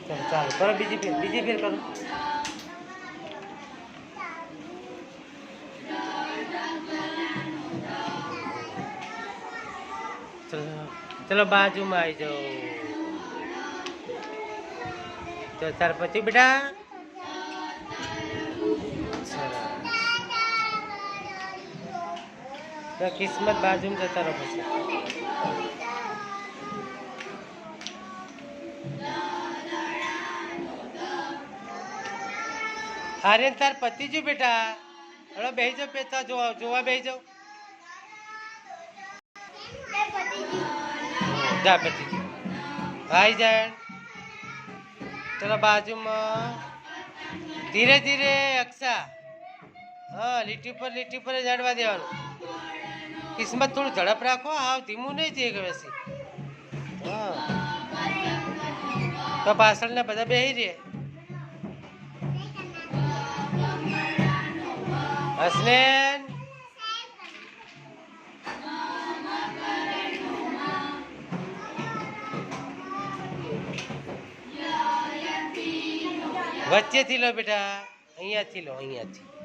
चलो चालो करो बीजी फिर करो। चलो चलो बाजू में आई जाओ। तो तार पति बेटा तो किस्मत बाजू में जता रहो પછી अरे तार पति जो बेटा हेलो बेही जाओ पेता जोवा बेही जाओ जा पति जी आई जाए। चलो बाजू में धीरे धीरे अक्षा हाँ લીટી પર જાડવા દેવાનું। કિસ્મત થોડું ઝડપ રાખો હાવ ધીમું નહીં થઈ ગયું વેસી હા તો પાછળના બધા બેહી રહે। હસનેન વચ્ચેથી લો બેટા અહીંયાથી લો અહીંયાથી